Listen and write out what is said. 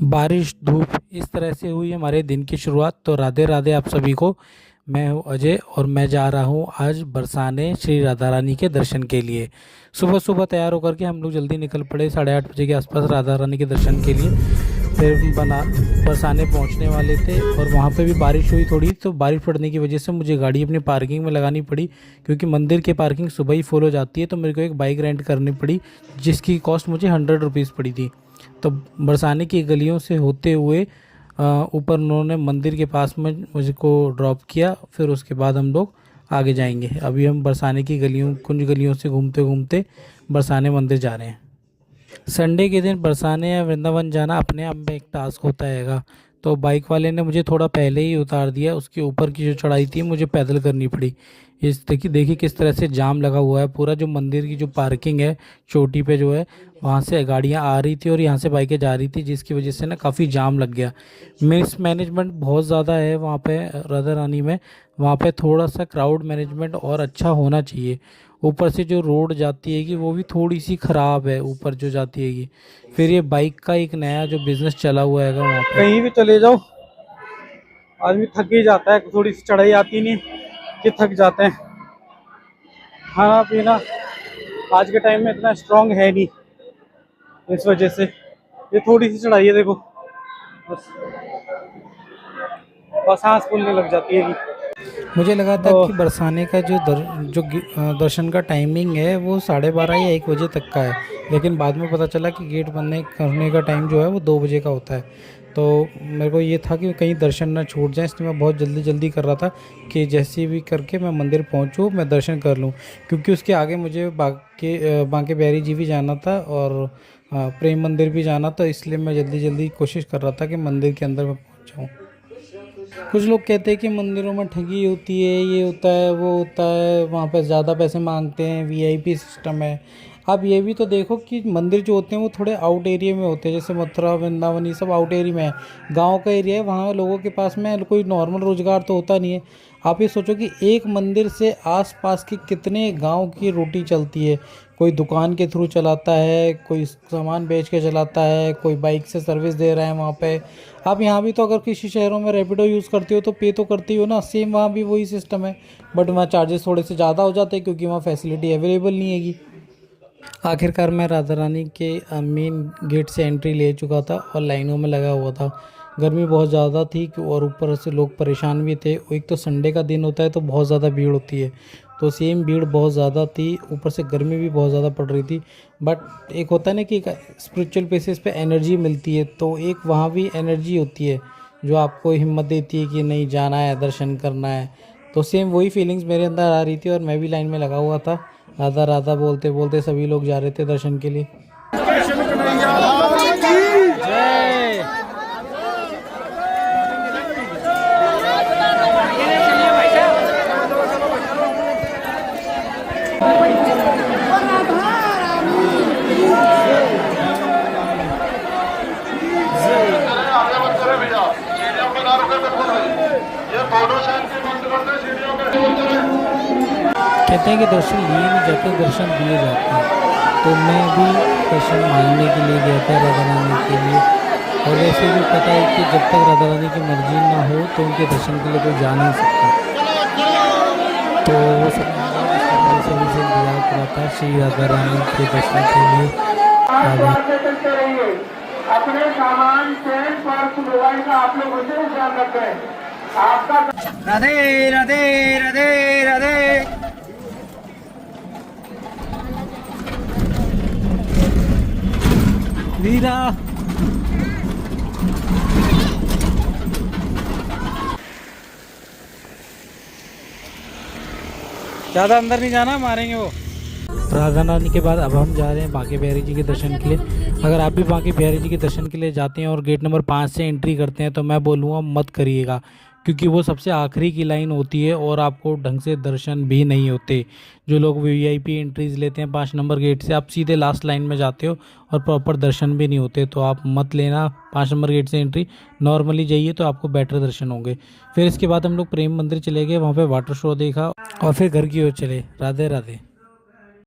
बारिश धूप इस तरह से हुई हमारे दिन की शुरुआत। तो राधे राधे आप सभी को। मैं हूं अजय और मैं जा रहा हूं आज बरसाने श्री राधा रानी के दर्शन के लिए। सुबह सुबह तैयार होकर के हम लोग जल्दी निकल पड़े, 8:30 बजे के आसपास राधा रानी के दर्शन के लिए। फिर बरसाने पहुंचने वाले थे और वहां पे भी बारिश हुई थोड़ी, तो बारिश पड़ने की वजह से मुझे गाड़ी अपनी पार्किंग में लगानी पड़ी, क्योंकि मंदिर की पार्किंग सुबह ही फुल हो जाती है। तो मेरे को एक बाइक रेंट करनी पड़ी, जिसकी कॉस्ट मुझे 100 रुपीज़ पड़ी थी। तो बरसाने की गलियों से होते हुए ऊपर उन्होंने मंदिर के पास में मुझको ड्रॉप किया। फिर उसके बाद हम लोग आगे जाएंगे। अभी हम बरसाने की गलियों कुंज गलियों से घूमते घूमते बरसाने मंदिर जा रहे हैं। संडे के दिन बरसाने या वृंदावन जाना अपने आप में एक टास्क होता हैगा। तो बाइक वाले ने मुझे थोड़ा पहले ही उतार दिया। उसके ऊपर की जो चढ़ाई थी मुझे पैदल करनी पड़ी। इस देखिए किस तरह से जाम लगा हुआ है। पूरा जो मंदिर की जो पार्किंग है चोटी पे जो है, वहाँ से गाड़ियाँ आ रही थी और यहाँ से बाइकें जा रही थी, जिसकी वजह से ना काफ़ी जाम लग गया। मिस मैनेजमेंट बहुत ज़्यादा है वहाँ पे राधा रानी में। वहाँ पे थोड़ा सा क्राउड मैनेजमेंट और अच्छा होना चाहिए। ऊपर से जो रोड जाती है कि वो भी थोड़ी सी ख़राब है, ऊपर जो जाती है कि फिर ये बाइक का एक नया जो बिज़नेस चला हुआ है वहाँ पे। कहीं भी चले जाओ आदमी थक ही जाता है, थोड़ी सी चढ़ाई आती नहीं कि थक जाते हैं। खाना पीना आज के टाइम में इतना स्ट्रांग है नहीं, इस वजह से ये थोड़ी सी चढ़ाई है, देखो बस बस सांस फूलने लग जाती है। मुझे लगा था तो कि बरसाने का दर्शन का टाइमिंग है वो 12:30 या 1 बजे तक का है, लेकिन बाद में पता चला कि गेट बंद करने का टाइम जो है वो 2 बजे का होता है। तो मेरे को ये था कि कहीं दर्शन ना छूट जाए, इसलिए मैं बहुत जल्दी जल्दी कर रहा था कि जैसे भी करके मैं मंदिर पहुंचूं, मैं दर्शन कर लूं। क्योंकि उसके आगे मुझे बांके बिहारी जी भी जाना था और प्रेम मंदिर भी जाना था, इसलिए मैं जल्दी जल्दी कोशिश कर रहा था कि मंदिर के अंदर मैं पहुँच जाऊँ। कुछ लोग कहते हैं कि मंदिरों में ठगी होती है, ये होता है वो होता है, वहाँ पे ज़्यादा पैसे मांगते हैं, वीआईपी सिस्टम है। आप ये भी तो देखो कि मंदिर जो होते हैं वो थोड़े आउट एरिया में होते हैं, जैसे मथुरा वृंदावन ये सब आउट एरिया में है। गांव का एरिया है, वहाँ लोगों के पास में कोई नॉर्मल रोज़गार तो होता नहीं है। आप ये सोचो कि एक मंदिर से आसपास के कितने गांव की रोटी चलती है। कोई दुकान के थ्रू चलाता है, कोई सामान बेच के चलाता है, कोई बाइक से सर्विस दे रहा है वहाँ पे। आप यहाँ भी तो अगर किसी शहरों में रैपिडो यूज़ करते हो तो पे तो करती हो ना, सेम वहाँ भी वही सिस्टम है। बट वहाँ चार्जेस थोड़े से ज़्यादा हो जाते हैं, क्योंकि वहाँ फैसिलिटी अवेलेबल नहीं हैगी। आखिरकार मैं राधा रानी के मेन गेट से एंट्री ले चुका था और लाइनों में लगा हुआ था। गर्मी बहुत ज़्यादा थी और ऊपर से लोग परेशान भी थे। एक तो संडे का दिन होता है तो बहुत ज़्यादा भीड़ होती है, तो सेम भीड़ बहुत ज़्यादा थी, ऊपर से गर्मी भी बहुत ज़्यादा पड़ रही थी। बट एक होता है ना कि स्पिरिचुअल बेसिस पे एनर्जी मिलती है, तो एक वहाँ भी एनर्जी होती है जो आपको हिम्मत देती है कि नहीं जाना है, दर्शन करना है। तो सेम वही फीलिंग्स मेरे अंदर आ रही थी और मैं भी लाइन में लगा हुआ था। राधा राधा बोलते बोलते सभी लोग जा रहे थे दर्शन के लिए। कहते हैं कि दर्शन लिए नहीं जाते, दर्शन दिए जाते हैं। तो मैं भी दर्शन मांगने के लिए गया था राधा रानी के लिए। और वैसे भी पता है कि जब तक राधा रानी की मर्जी ना हो तो उनके दर्शन के लिए कोई जा नहीं सकता। तो वो सब सभी से इंतजार करा था श्री राधा रानी के दर्शन के लिए। अपने सामान चैन पर्स मोबाइल का आप लोग उसे ध्यान रखें। आपका राधे राधे राधे राधे। वीरा ज़्यादा अंदर नहीं जाना, मारेंगे वो। राधा रानी के बाद अब हम जा रहे हैं बांके बिहारी जी के दर्शन के लिए। अगर आप भी बांके बिहारी जी के दर्शन के लिए जाते हैं और गेट नंबर 5 से एंट्री करते हैं तो मैं बोलूँगा मत करिएगा, क्योंकि वो सबसे आखिरी की लाइन होती है और आपको ढंग से दर्शन भी नहीं होते। जो लोग वीआईपी एंट्रीज लेते हैं 5 नंबर गेट से, आप सीधे लास्ट लाइन में जाते हो और प्रॉपर दर्शन भी नहीं होते। तो आप मत लेना 5 नंबर गेट से एंट्री, नॉर्मली जाइए तो आपको बेटर दर्शन होंगे। फिर इसके बाद हम लोग प्रेम मंदिर चले गए, वहाँ पे वाटर शो देखा और फिर घर की ओर चले। राधे राधे।